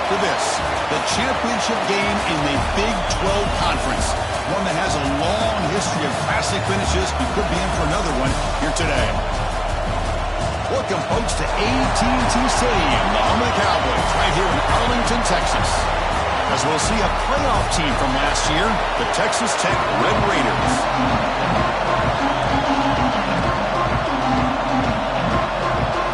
after this, the championship game in the Big 12 Conference. One that has a long history of classic finishes. We could be in for another one here today. Welcome, folks, to AT&T Stadium, the home of the Cowboys, right here in Arlington, Texas. As we'll see a playoff team from last year, the Texas Tech Red Raiders.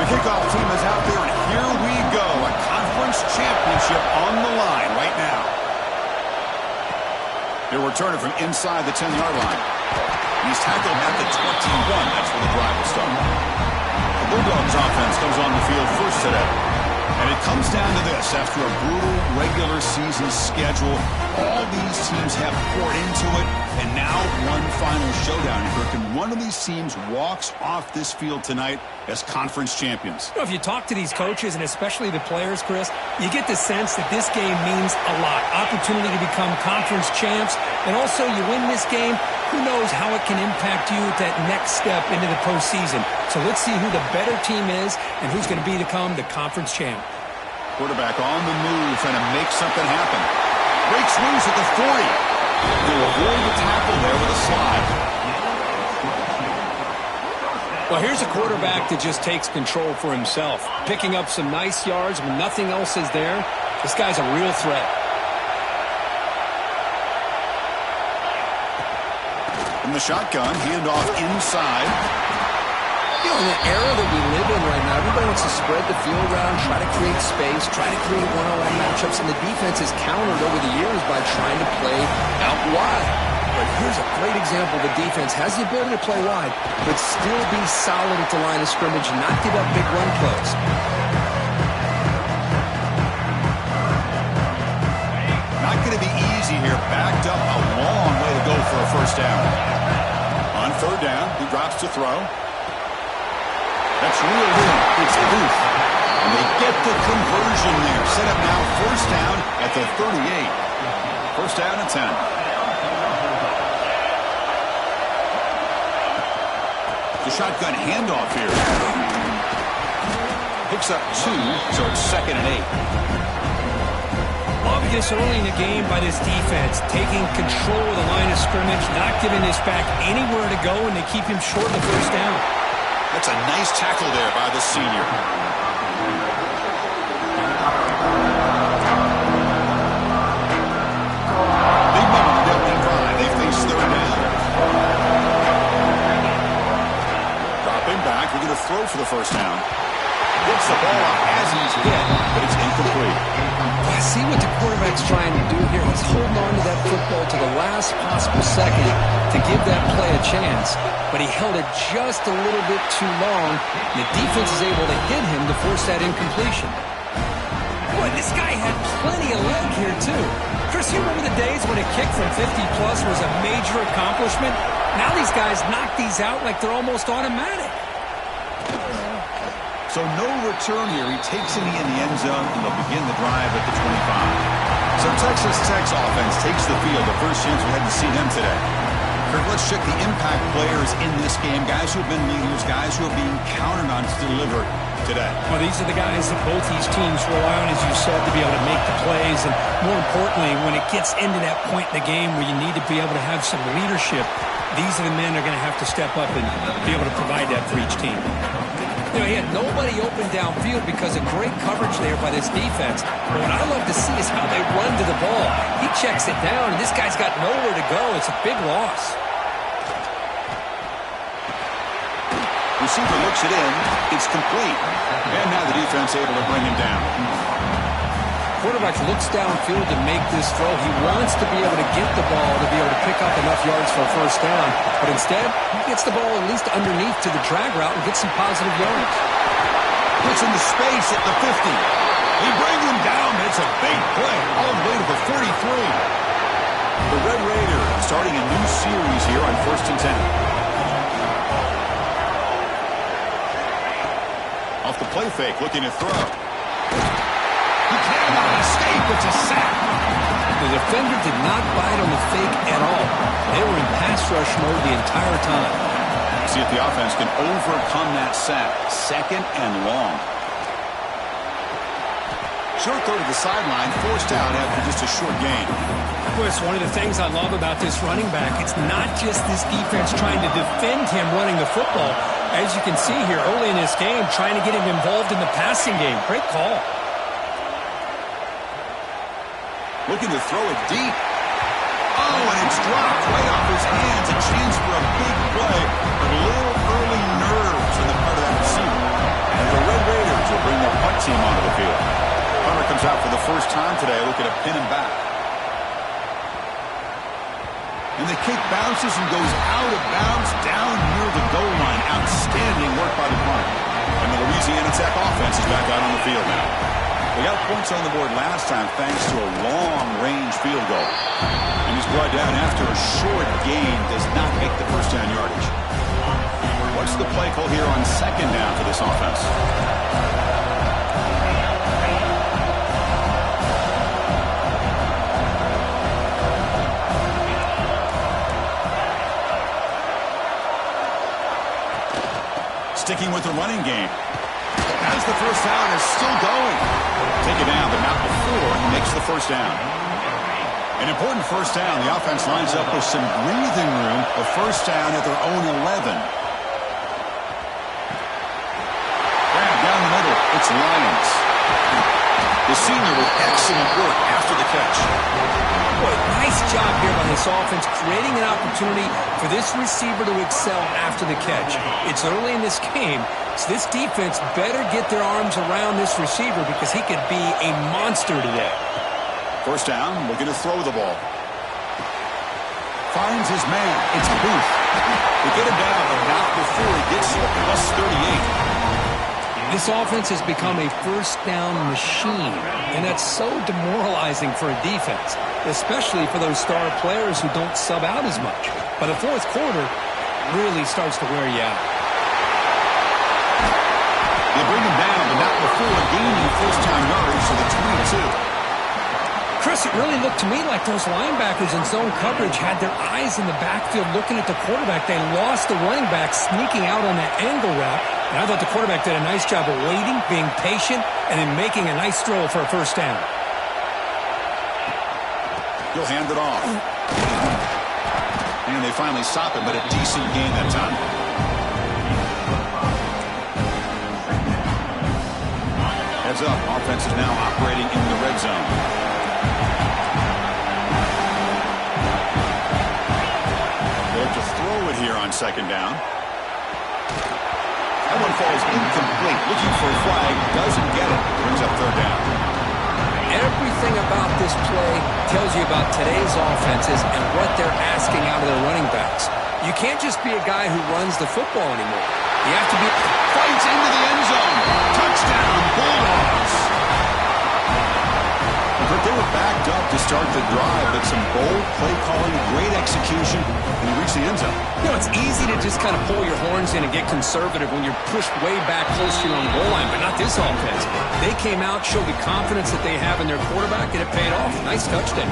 The kickoff team is out there, and here we go. A conference championship on the line right now. He'll return it from inside the 10-yard line. He's tackled at the 21. That's where the drive will start. The Bulldogs offense comes on the field first today. And it comes down to this. After a brutal regular season schedule, all these teams have poured into it, and now one final showdown. And one of these teams walks off this field tonight as conference champions. You know, if you talk to these coaches, and especially the players, Chris, you get the sense that this game means a lot. Opportunity to become conference champs, and also you win this game, who knows how it can impact you at that next step into the postseason. So let's see who the better team is and who's going to become the conference champ. Quarterback on the move, trying to make something happen. Breaks loose at the 40. They'll avoid the tackle there with a slide. Well, here's a quarterback that just takes control for himself. Picking up some nice yards when nothing else is there. This guy's a real threat. From the shotgun, handoff inside. You know, in the era that we live in right now, everybody wants to spread the field around, try to create space, try to create one-on-one matchups, and the defense has countered over the years by trying to play out wide. But here's a great example. The defense has the ability to play wide, but still be solid at the line of scrimmage and not give up big run plays. Not going to be easy here. Backed up a long way to go for a first down. On third down, he drops to throw. That's reeled in. It's Booth. And they get the conversion there. Set up now first down at the 38. First down and 10. The shotgun handoff here. Picks up 2, so it's 2nd and 8. Love this early in the game by this defense. Taking control of the line of scrimmage, not giving this back anywhere to go, and they keep him short of the first down. That's a nice tackle there by the senior. Big moment to the drive. They face third down. Dropping back. We're going to throw for the first down. Gets the ball up as he's hit, but it's incomplete. I see what the quarterback's trying to do here. He's holding on to that football to the last possible second to give that play a chance, but he held it just a little bit too long. The defense is able to hit him to force that incompletion. Boy, this guy had plenty of leg here, too. Chris, you remember the days when a kick from 50-plus was a major accomplishment? Now these guys knock these out like they're almost automatic. So no return here. He takes it in the end zone, and they'll begin the drive at the 25. So Texas Tech's offense takes the field. The first chance we had to see them today. Kirk, let's check the impact players in this game. Guys who have been leaders, guys who are being counted on to deliver today. Well, these are the guys that both these teams rely on, as you said, to be able to make the plays. And more importantly, when it gets into that point in the game where you need to be able to have some leadership, these are the men that are going to have to step up and be able to provide that for each team. You know, he had nobody open downfield because of great coverage there by this defense. But what I love to see is how they run to the ball. He checks it down, and this guy's got nowhere to go. It's a big loss. Receiver looks it in. It's complete. And now the defense able to bring him down. Quarterback looks downfield to make this throw. He wants to be able to get the ball to be able to pick up enough yards for a first down. But instead, he gets the ball at least underneath to the drag route and gets some positive yards. Puts into space at the 50. He brings him down. It's a big play all the way to the 43. The Red Raiders starting a new series here on 1st and 10. Off the play fake, looking to throw. He cannot escape. It's a sack. The defender did not bite on the fake at all. They were in pass rush mode the entire time. See if the offense can overcome that sack. 2nd and long. Short throw to the sideline, forced out after just a short gain. Well, it's one of the things I love about this running back. It's not just this defense trying to defend him running the football. As you can see here early in this game, trying to get him involved in the passing game. Great call. Looking to throw it deep. Oh, and it's dropped right off his hands. A chance for a big play, but a little early nerves on the part of that receiver. And the Red Raiders will bring their punt team onto the field. Hunter comes out for the first time today, looking to pin him back. And the kick bounces and goes out of bounds down near the goal line. Outstanding work by the punter. And the Louisiana Tech offense is back out on the field now. They got points on the board last time thanks to a long-range field goal. And he's brought down after a short gain. Does not make the first down yardage. What's the play call here on second down for this offense? Sticking with the running game. As the first down is still going. Take it down, but not before he makes the first down. An important first down. The offense lines up with some breathing room. A first down at their own 11. Grab down the middle. It's Lyons. The senior with excellent work after the catch. Boy, nice job here by this offense, creating an opportunity for this receiver to excel after the catch. It's early in this game, so this defense better get their arms around this receiver because he could be a monster today. First down, looking to throw the ball. Finds his man. It's Booth. They get him down, but not before he gets to the plus 38. This offense has become a first down machine, and that's so demoralizing for a defense, especially for those star players who don't sub out as much. But the fourth quarter really starts to wear you out. They bring him down, but not before gaining first-time yardage to the 22. Chris, it really looked to me like those linebackers in zone coverage had their eyes in the backfield looking at the quarterback. They lost the running back sneaking out on that angle route. And I thought the quarterback did a nice job of waiting, being patient, and then making a nice throw for a first down. He'll hand it off. And they finally stop him, but a decent gain that time. Heads up, offense is now operating in the red zone. They'll to throw it here on second down. That one falls incomplete. Looking for a flag. Doesn't get it. Brings up third down. Everything about this play tells you about today's offenses and what they're asking out of their running backs. You can't just be a guy who runs the football anymore. You have to be... Fights into the end zone. Touchdown, Bulldogs. But they were backed up to start the drive, but some bold play calling, great execution, and he reached the end zone. You know, it's easy to just kind of pull your horns in and get conservative when you're pushed way back close to your own goal line, but not this offense. They came out, showed the confidence that they have in their quarterback, and it paid off. Nice touchdown.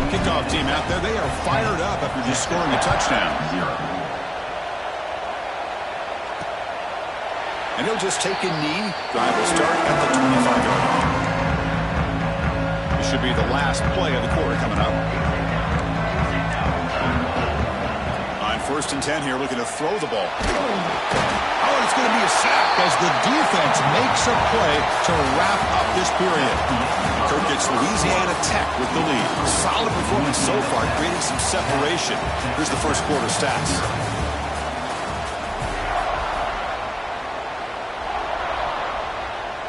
Kickoff team out there, they are fired up after just scoring a touchdown. And he'll just take a knee. Drive will start at the 25-yard line. This should be the last play of the quarter coming up. On 1st and 10 here, looking to throw the ball. Oh, it's going to be a sack as the defense makes a play to wrap up this period. Kirk gets Louisiana Tech with the lead. Solid performance so far, creating some separation. Here's the first quarter stats.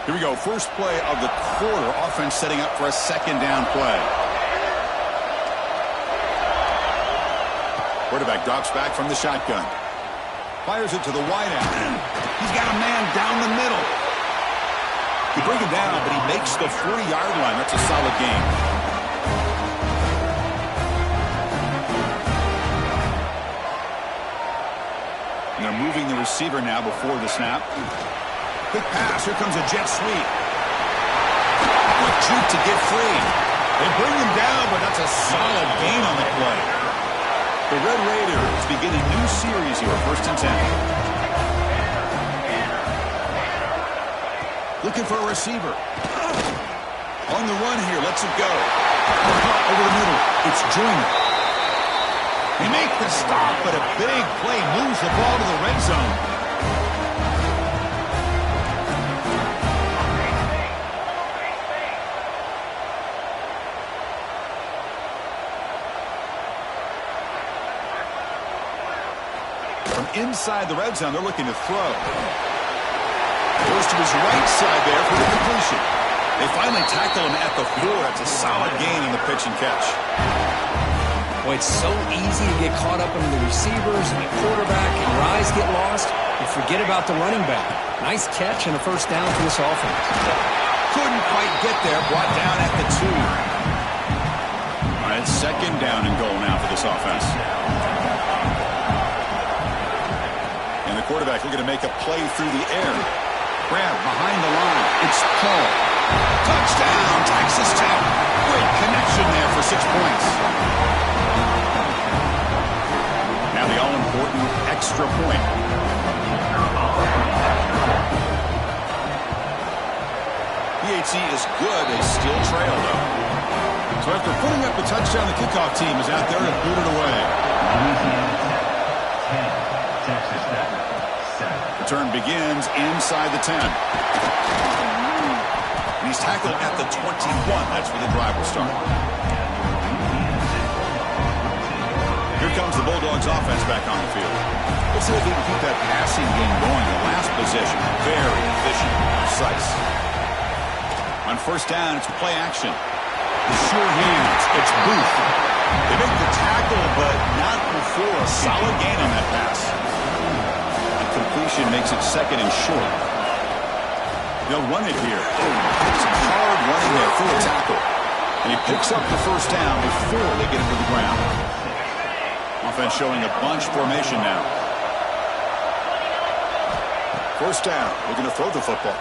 Here we go. First play of the quarter. Offense setting up for a second down play. Quarterback drops back from the shotgun. Fires it to the wideout. He's got a man down the middle. You bring him down, but he makes the 40-yard line. That's a solid gain. And they're moving the receiver now before the snap. Quick pass. Here comes a jet sweep. Quick juke to get free. They bring him down, but that's a solid gain on the play. The Red Raiders begin a new series here, 1st and 10. Looking for a receiver. On the run here, lets it go. Over the middle, it's Joyner. They make the stop, but a big play moves the ball to the red zone. From inside the red zone, they're looking to throw. Goes to his right side there for the completion. They finally tackle him at the 4. That's a solid gain on the pitch and catch. Boy, it's so easy to get caught up into the receivers and the quarterback, and your eyes get lost. You forget about the running back. Nice catch and a first down for this offense. Couldn't quite get there. Brought down at the 2. All right, second down and goal now for this offense. And the quarterback looking to make a play through the air. Grab behind the line. It's Paul. Touchdown, Texas Tech. Great connection there for 6 points. Now the all-important extra point. PHC is good. They still trail, though. So after putting up the touchdown, the kickoff team is out there to boot it away. Louisiana 10, Texas Tech 7. Return begins inside the 10. And he's tackled at the 21. That's where the drive will start. Here comes the Bulldogs offense back on the field. Let's see if they can keep that passing game going. The last possession, very efficient and precise. On first down, it's play action. The sure hands, it's Booth. They make the tackle, but not before a solid gain on that pass. The completion makes it second and short. They'll run it here. Some hard running there for a tackle. And he picks up the first down before they get him to the ground. Offense showing a bunch formation now. First down. Looking to throw the football.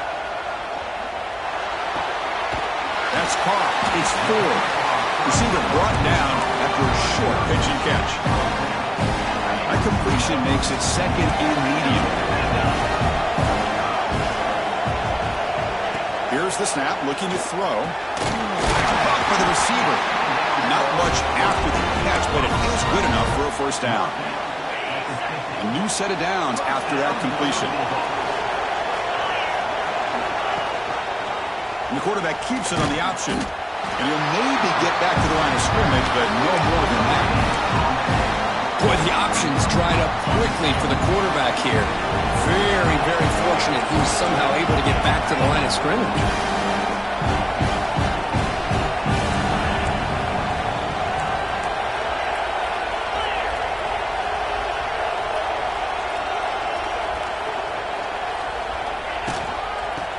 That's caught. It's 4. Receiver brought down after a short pitch and catch. That completion makes it second and medium. Here's the snap, looking to throw. Caught by the receiver. Not much after the catch, but it is good enough for a first down. A new set of downs after that completion. And the quarterback keeps it on the option. And he'll maybe get back to the line of scrimmage, but no more than that. Boy, the options dried up quickly for the quarterback here. Very, very fortunate he was somehow able to get back to the line of scrimmage.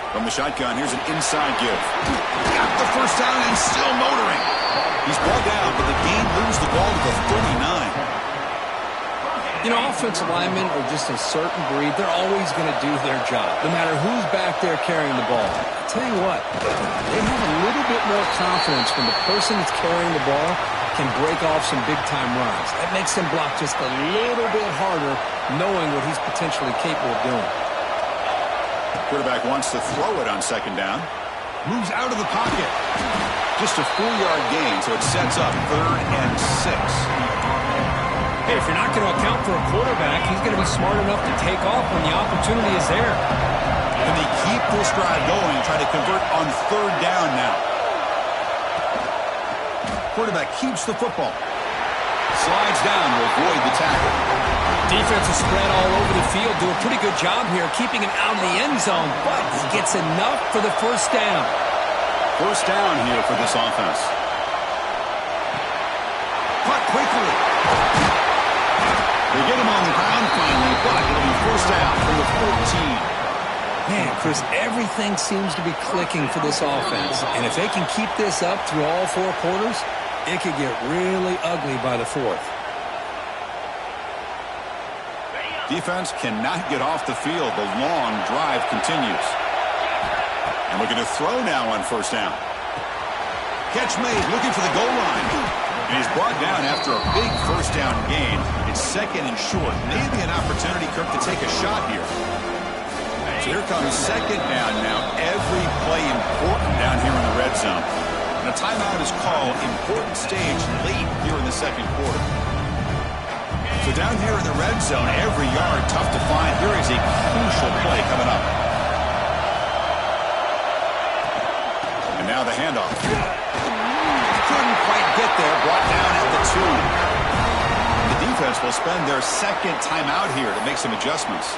From the shotgun, here's an inside give. Got the first down and still motoring. He's brought down, but the game moves the ball to the 39. You know, offensive linemen are just a certain breed. They're always going to do their job, no matter who's back there carrying the ball. I'll tell you what, they have a little bit more confidence when the person that's carrying the ball can break off some big-time runs. That makes them block just a little bit harder, knowing what he's potentially capable of doing. Quarterback wants to throw it on second down. Moves out of the pocket. Just a 4-yard gain, so it sets up 3rd and 6. Hey, if you're not going to account for a quarterback, he's going to be smart enough to take off when the opportunity is there. And they keep this drive going, try to convert on 3rd down now. Quarterback keeps the football. Slides down to avoid the tackle. Defense is spread all over the field. Do a pretty good job here keeping him out of the end zone, but he gets enough for the first down. First down here for this offense. Cut quickly. They get him on the ground finally, but it'll be first down from the 14. Man, Chris, everything seems to be clicking for this offense. And if they can keep this up through all 4 quarters, it could get really ugly by the 4th. Defense cannot get off the field. The long drive continues. And looking to throw now on first down. Catch made, looking for the goal line. And he's brought down after a big first down gain. It's second and short. Maybe an opportunity, Kirk, to take a shot here. So here comes second down now. Every play important down here in the red zone. And a timeout is called. Important stage late here in the second quarter. So down here in the red zone, every yard tough to find. Here is a crucial play coming up. And now the handoff. Couldn't quite get there. Brought down at the 2. The defense will spend their second timeout here to make some adjustments.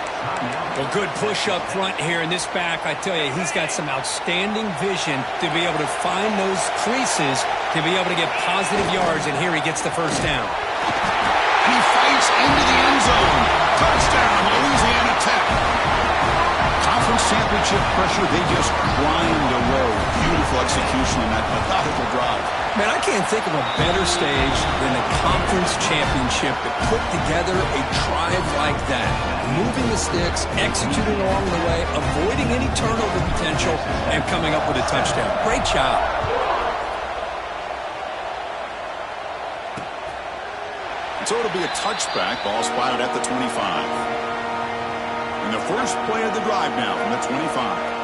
Well, good push up front here in this back. I tell you, he's got some outstanding vision to be able to find those creases, to be able to get positive yards, and here he gets the first down. And he fights into the end zone. Touchdown, Louisiana Tech. Conference championship pressure, they just grind away. Beautiful execution in that methodical drive. Man, I can't think of a better stage than the conference championship to put together a drive like that. Moving the sticks, executing along the way, avoiding any turnover potential, and coming up with a touchdown. Great job. So it'll be a touchback. Ball spotted at the 25. And the first play of the drive now from the 25.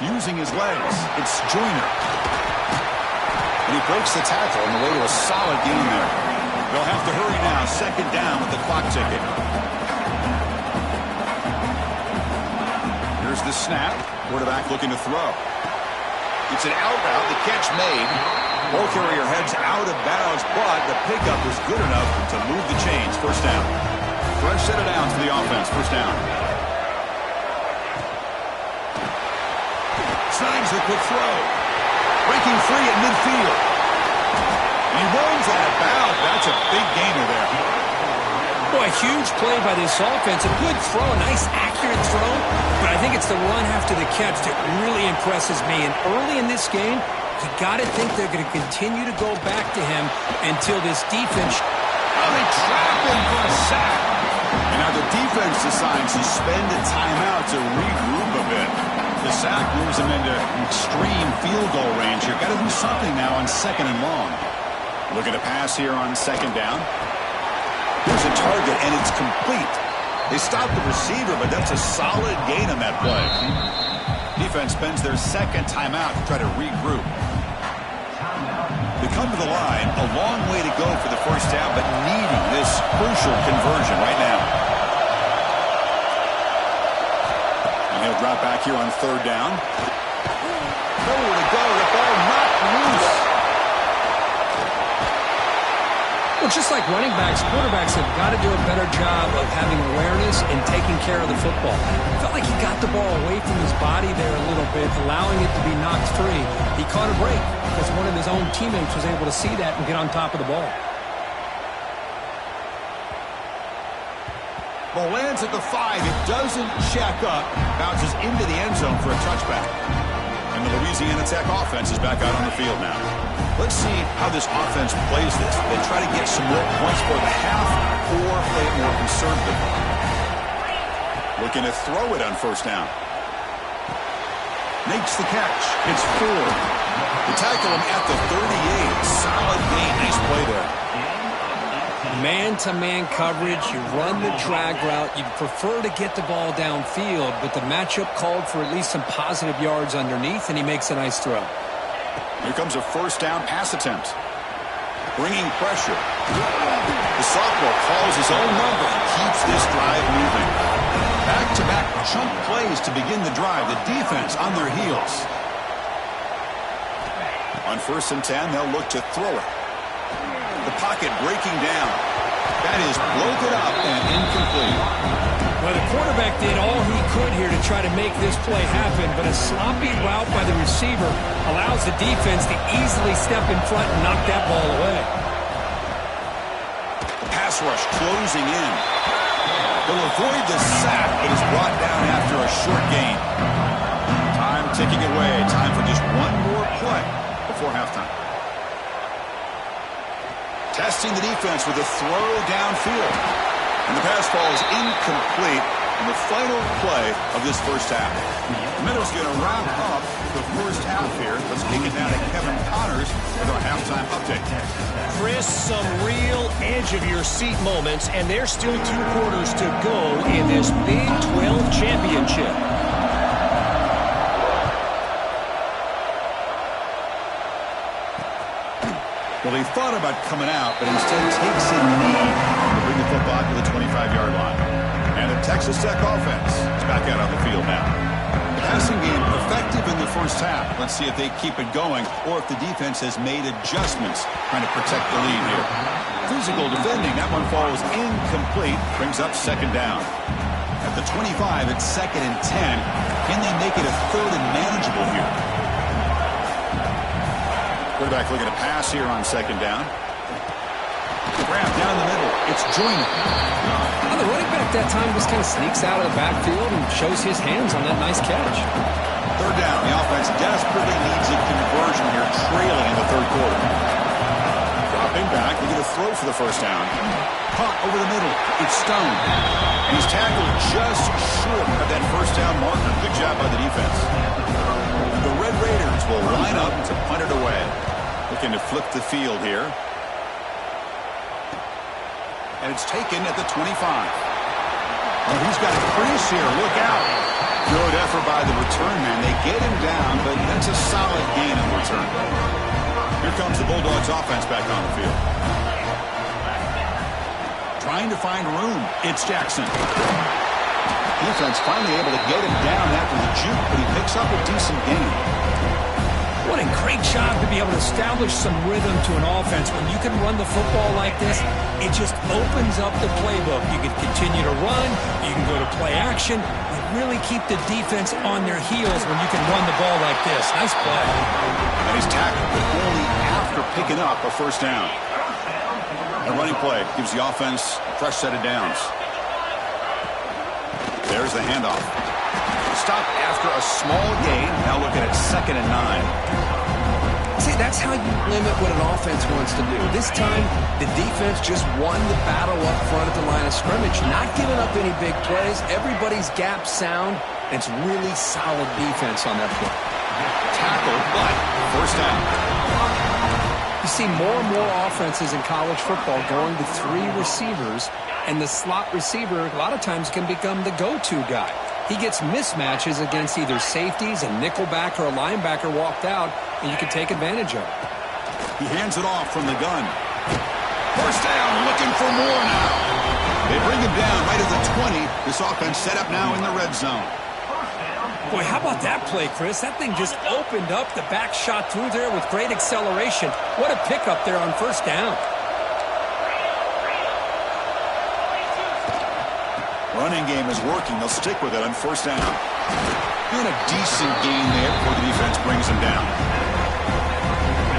Using his legs, it's Joyner. And he breaks the tackle on the way to a solid gain there. They'll have to hurry now. Second down with the clock ticking. Here's the snap. Quarterback looking to throw. It's an out route. The catch made. Ball carrier heads out of bounds, but the pickup was good enough to move the chains. First down. Fresh set of downs for the offense. First down. Signs the quick throw. Breaking free at midfield. And he runs out of bounds. That's a big gainer there. Boy, a huge play by this offense. A good throw, a nice accurate throw. But I think it's the run after the catch that really impresses me. And early in this game, you got to think they're going to continue to go back to him until this defense. Oh, they trap him for a sack. And now the defense decides to spend a timeout to regroup a bit. The sack moves him into extreme field goal range here. Got to do something now on second and long. Looking to pass here on second down. Here's a target, and it's complete. They stop the receiver, but that's a solid gain on that play. Defense spends their second timeout to try to regroup. They come to the line, a long way to go for the first down, but needing this crucial conversion right now. And he'll drop back here on third down. Nowhere to go, the ball knocked loose. Well, just like running backs, quarterbacks have got to do a better job of having awareness and taking care of the football. Felt like he got the ball away from his body there a little bit, allowing it to be knocked free. He caught a break because one of his own teammates was able to see that and get on top of the ball. Ball lands at the 5. It doesn't check up. Bounces into the end zone for a touchback. And the Louisiana Tech offense is back out on the field now. Let's see how this offense plays this. They try to get some more points for the half or play it more conservatively. Looking to throw it on first down. Makes the catch. It's 4. They tackle him at the 38. Solid gain. Nice play there. Man-to-man coverage, you run the drag route. You'd prefer to get the ball downfield, but the matchup called for at least some positive yards underneath, and he makes a nice throw. Here comes a first down pass attempt. Bringing pressure. The sophomore calls his own number and keeps this drive moving. Back-to-back chunk plays to begin the drive. The defense on their heels. On first and 10, they'll look to throw it. The pocket breaking down. That is broken up and incomplete. Well, the quarterback did all he could here to try to make this play happen, but a sloppy route by the receiver allows the defense to easily step in front and knock that ball away. Pass rush closing in. They'll avoid the sack, but is brought down after a short gain. Time ticking away. Time for just one more play before halftime. Testing the defense with a throw downfield. And the pass falls incomplete. in the final play of this first half. The Meadows going to wrap up the first half here. Let's kick it down to Kevin Connors with our halftime update. Chris, some real edge-of-your-seat moments, and there's still 2 quarters to go in this Big 12 championship. Well, he thought about coming out, but instead takes a knee to bring the football to the 25-yard line. And the Texas Tech offense is back out on the field now. The passing game effective in the first half. Let's see if they keep it going or if the defense has made adjustments trying to protect the lead here. Physical defending. That one falls incomplete. Brings up second down. At the 25, it's 2nd and 10. Can they make it a 3rd and manageable here? Quarterback looking to pass here on 2nd down. Grab down the middle. It's Joyner. Now the running back that time just kind of sneaks out of the backfield and shows his hands on that nice catch. 3rd down. The offense desperately needs a conversion here, trailing in the 3rd quarter. Dropping back. They're going to throw for the first down. Caught over the middle. It's Stone. And he's tackled just short of that first down marker. Good job by the defense. The Red Raiders will line up to punt it away. Looking to flip the field here. And it's taken at the 25. Oh, he's got a crease here. Look out. Good effort by the return man. They get him down, but that's a solid gain in return. Here comes the Bulldogs offense back on the field. Trying to find room. It's Jackson. Defense finally able to get him down after the juke, but he picks up a decent gain. What a great job to be able to establish some rhythm to an offense. When you can run the football like this, it just opens up the playbook. You can continue to run. You can go to play action. You really keep the defense on their heels when you can run the ball like this. Nice play. And he's tackled, but only after picking up a first down. The running play gives the offense a fresh set of downs. There's the handoff. Stop after a small gain. Now looking at 2nd and 9. See, that's how you limit what an offense wants to do. This time, the defense just won the battle up front at the line of scrimmage, not giving up any big plays. Everybody's gap sound. It's really solid defense on that play. Tackled, but first down. You see more and more offenses in college football going to 3 receivers, and the slot receiver a lot of times can become the go-to guy. He gets mismatches against either safeties, a nickelback, or a linebacker walked out, and you can take advantage of it. He hands it off from the gun. First down, looking for more now. They bring him down right at the 20. This offense set up now in the red zone. Boy, how about that play, Chris? That thing just opened up. The back shot through there with great acceleration. What a pickup there on first down. Running game is working. They'll stick with it on first down. And a decent gain there before the defense brings him down.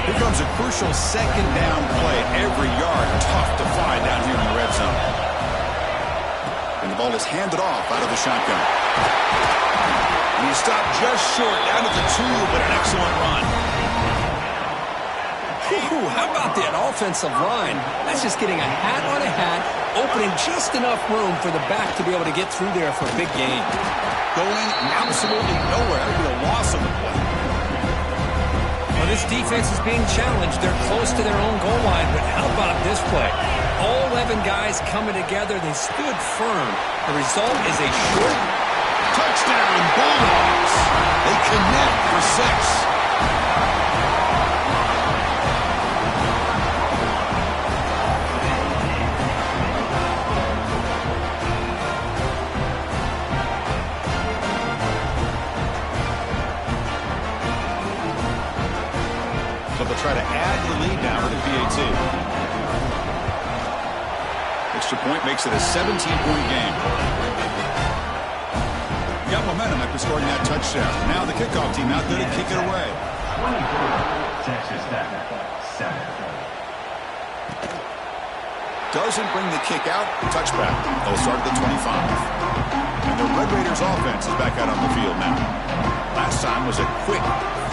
Here comes a crucial 2nd down play. Every yard tough to find down here in the red zone. And the ball is handed off out of the shotgun. And he stopped just short down at the 2, but an excellent run. Whew, how about that offensive line? That's just getting a hat on a hat, opening just enough room for the back to be able to get through there for a big gain. Going absolutely nowhere. That'd be a loss on the play. Well, this defense is being challenged. They're close to their own goal line, but how about this play? All 11 guys coming together. They stood firm. The result is a short touchdown, Bulldogs. They connect for 6. So they'll try to add to the lead now with a PAT. Extra point makes it a 17-point game. Got momentum after scoring that touchdown. Now the kickoff team out there to kick it away. 24, Texas Tech, 7. Doesn't bring the kick out. Touchback. They'll start at the 25. And the Red Raiders offense is back out on the field now. Last time was a quick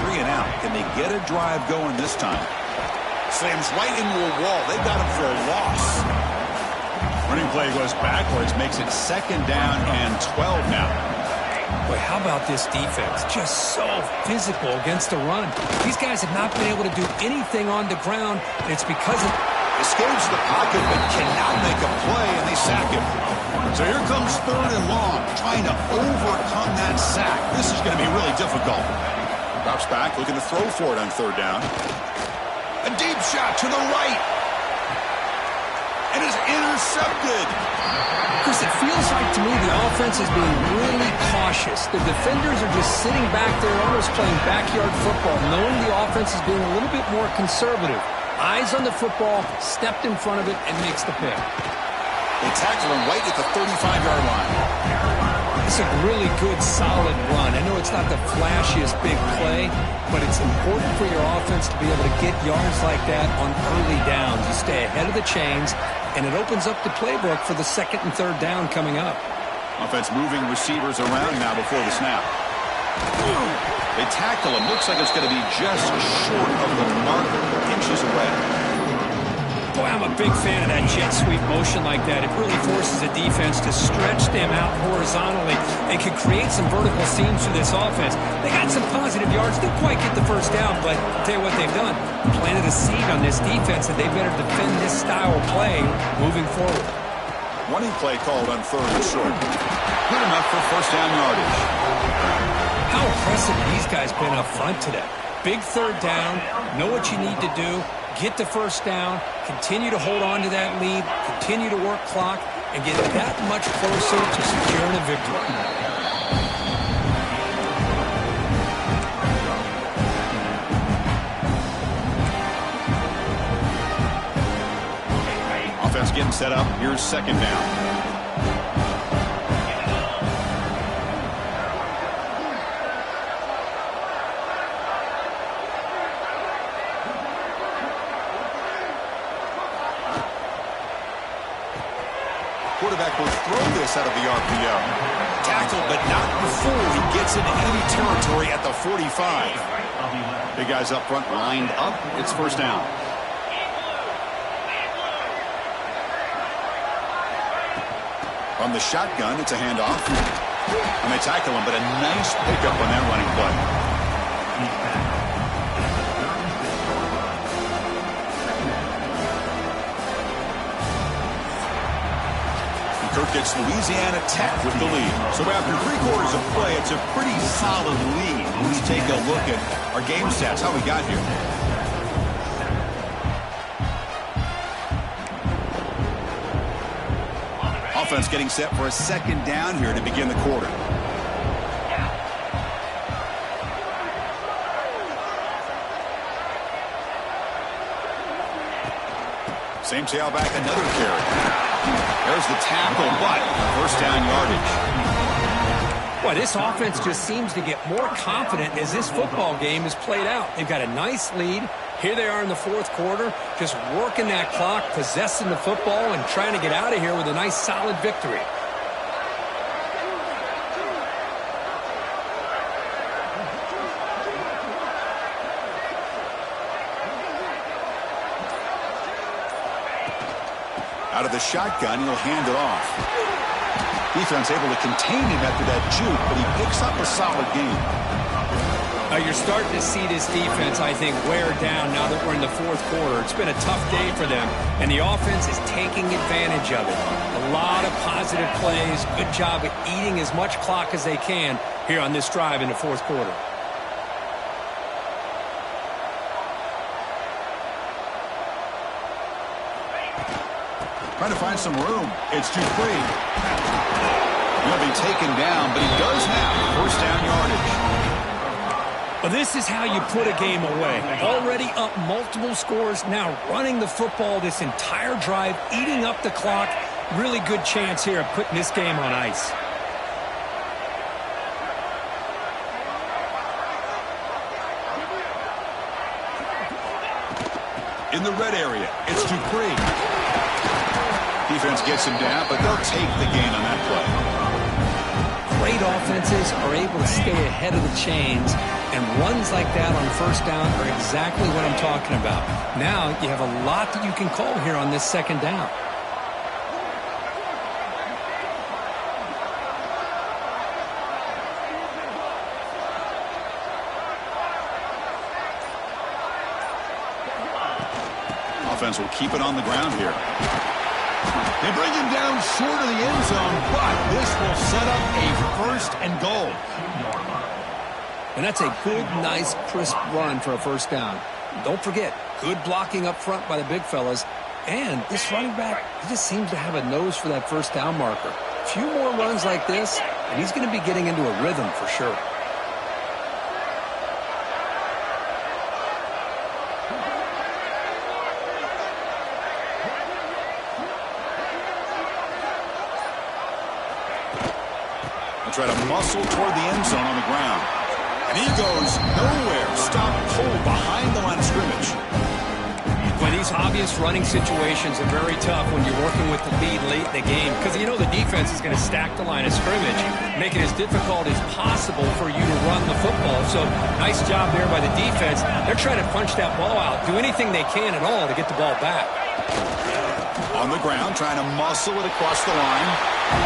3 and out. Can they get a drive going this time? Slams right into a wall. They got him for a loss. Running play goes backwards, makes it 2nd down and 12 now. Boy, how about this defense? Just so physical against the run. These guys have not been able to do anything on the ground, and it's because of... Escapes the pocket, but cannot make a play, and they sack him. So here comes 3rd and long, trying to overcome that sack. This is going to be really difficult. Drops back, looking to throw for it on 3rd down. A deep shot to the right. And is intercepted. Chris, it feels like to me the offense is being really cautious. The defenders are just sitting back there almost playing backyard football, knowing the offense is being a little bit more conservative. Eyes on the football, stepped in front of it, and makes the pick. They tackle him right at the 35-yard line. It's a really good, solid run. I know it's not the flashiest big play, but it's important for your offense to be able to get yards like that on early downs. You stay ahead of the chains, and it opens up the playbook for the 2nd and 3rd down coming up. Offense moving receivers around now before the snap. They tackle him. Looks like it's going to be just short of the mark, inches away. Boy, I'm a big fan of that jet sweep motion like that. It really forces the defense to stretch them out horizontally and can create some vertical seams for this offense. They got some positive yards. Didn't quite get the 1st down, but I'll tell you what they've done. Planted a seed on this defense that they better defend this style of play moving forward. Running play called on 3rd and short. Good enough for 1st down yardage. How impressive these guys been up front today. Big 3rd down, know what you need to do, get the 1st down, continue to hold on to that lead, continue to work clock, and get that much closer to securing a victory. Offense getting set up. Here's 2nd down. Quarterback will throw this out of the RPO. Tackled, but not before he gets into enemy territory at the 45. Big guys up front lined up. It's 1st down. From the shotgun, it's a handoff. And they tackle him, but a nice pickup on that running play. Kirk gets Louisiana Tech with the lead. So after 3 quarters of play, it's a pretty solid lead. Let's take a look at our game stats, how we got here. Offense getting set for a 2nd down here to begin the quarter. Same tailback, another carry. There's the tackle, but 1st down yardage. Boy, this offense just seems to get more confident as this football game is played out. They've got a nice lead. Here they are in the 4th quarter, just working that clock, possessing the football, and trying to get out of here with a nice, solid victory. Out of the shotgun, he'll hand it off. Defense able to contain him after that juke, but he picks up a solid gain. You're starting to see this defense, I think, wear down now that we're in the 4th quarter. It's been a tough day for them, and the offense is taking advantage of it. A lot of positive plays. Good job at eating as much clock as they can here on this drive in the 4th quarter. Trying to find some room. It's Dupree. He'll be taken down, but he does have 1st down yardage. Well, this is how you put a game away. Already up multiple scores, now running the football this entire drive, eating up the clock. Really good chance here of putting this game on ice. In the red area, it's Dupree. Defense gets him down, but they'll take the gain on that play. Great offenses are able to stay ahead of the chains, and runs like that on 1st down are exactly what I'm talking about. Now you have a lot that you can call here on this 2nd down. offense will keep it on the ground here. They bring him down short of the end zone, but this will set up a first and goal. And that's a good, nice, crisp run for a first down. Don't forget, good blocking up front by the big fellas. And this running back, he just seems to have a nose for that first down marker. A few more runs like this, and he's going to be getting into a rhythm for sure. Try to muscle toward the end zone on the ground. And he goes nowhere. Stop cold behind the line of scrimmage. Well, these obvious running situations are very tough when you're working with the lead late in the game because you know the defense is going to stack the line of scrimmage, make it as difficult as possible for you to run the football. So nice job there by the defense. They're trying to punch that ball out, do anything they can at all to get the ball back. On the ground, trying to muscle it across the line.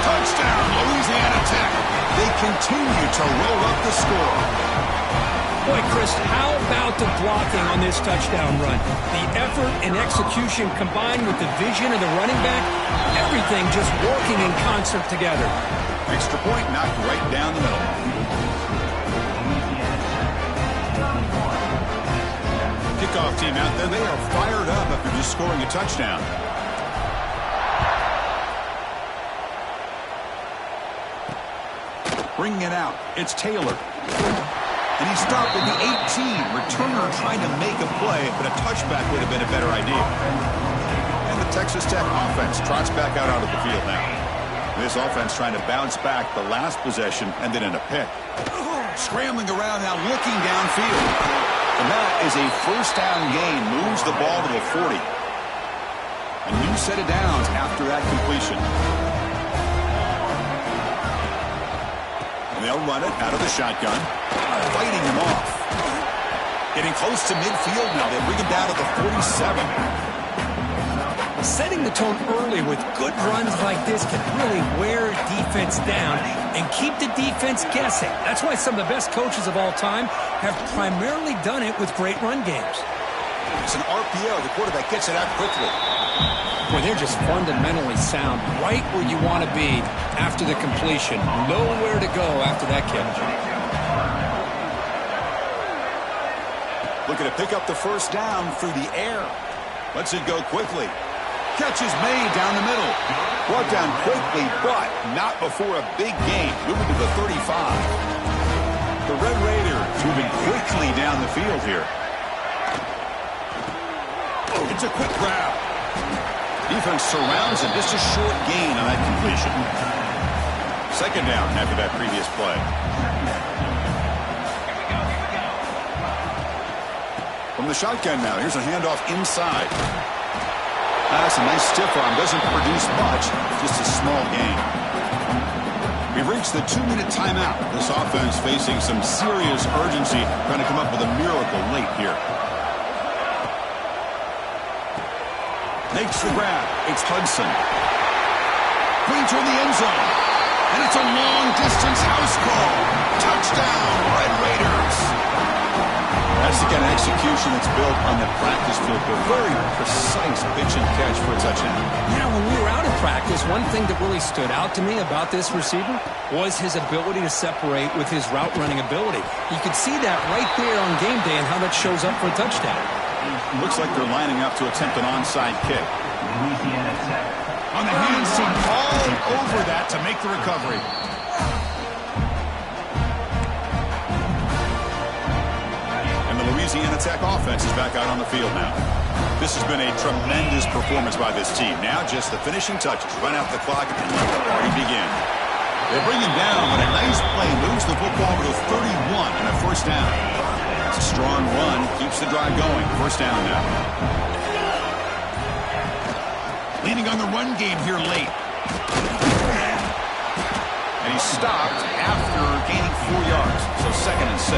Touchdown, Louisiana Tech. They continue to roll up the score. Boy, Chris, how about the blocking on this touchdown run? The effort and execution combined with the vision of the running back, everything just working in concert together. Extra point knocked right down the middle. Kickoff team out there, they are fired up after just scoring a touchdown. Bringing it out, it's Taylor. And he stopped at the 18. Returner trying to make a play, but a touchback would have been a better idea. And the Texas Tech offense trots back out onto the field now. This offense trying to bounce back the last possession and then in a pick. Scrambling around now, looking downfield. And that is a first down gain. Moves the ball to the 40. A new set of downs after that completion. And they'll run it out of the shotgun. Fighting him off. Getting close to midfield now. They bring him down to the 47. Setting the tone early with good runs like this can really wear defense down and keep the defense guessing. That's why some of the best coaches of all time have primarily done it with great run games. It's an RPO. The quarterback gets it out quickly. Well, they're just fundamentally sound, right where you want to be after the completion. Nowhere to go after that catch. Looking to pick up the first down through the air. Lets it go quickly. Catch is made down the middle. Brought down quickly, but not before a big gain. Moving to the 35. The Red Raiders moving quickly down the field here. It's a quick grab. Defense surrounds him. Just a short gain on that completion. Second down after that previous play. From the shotgun now, here's a handoff inside. That's a nice stiff arm. Doesn't produce much, just a small gain. We've reached the 2-minute timeout. This offense facing some serious urgency, trying to come up with a miracle late here. Makes the grab. It's Hudson. Clean toward the end zone. And it's a long-distance house call. Touchdown, Red Raiders. That's the kind of execution that's built on the practice field. A very precise pitch and catch for a touchdown. Yeah, when we were out of practice, one thing that really stood out to me about this receiver was his ability to separate with his route running ability. You could see that right there on game day and how that shows up for a touchdown. Looks like they're lining up to attempt an onside kick. Louisiana Tech. On the hands team, all over that to make the recovery. And the Louisiana Tech offense is back out on the field now. This has been a tremendous performance by this team. Now just the finishing touches. Run out the clock and let the party begin. They bring him down, but a nice play moves the football to 31 and a first down. It's a strong run, keeps the drive going. First down now. Leaning on the run game here late. And he's stopped after gaining 4 yards. So 2nd and 6.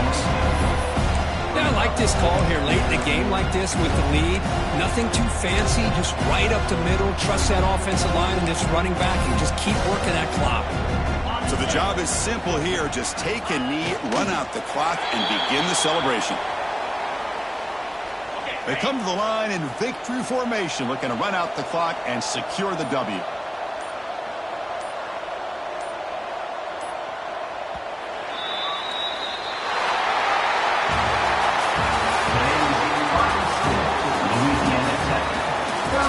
Yeah, I like this call here late in the game like this with the lead. Nothing too fancy, just right up the middle. Trust that offensive line and this running back and just keep working that clock. So the job is simple here. Just take a knee, run out the clock, and begin the celebration. They come to the line in victory formation, looking to run out the clock and secure the W.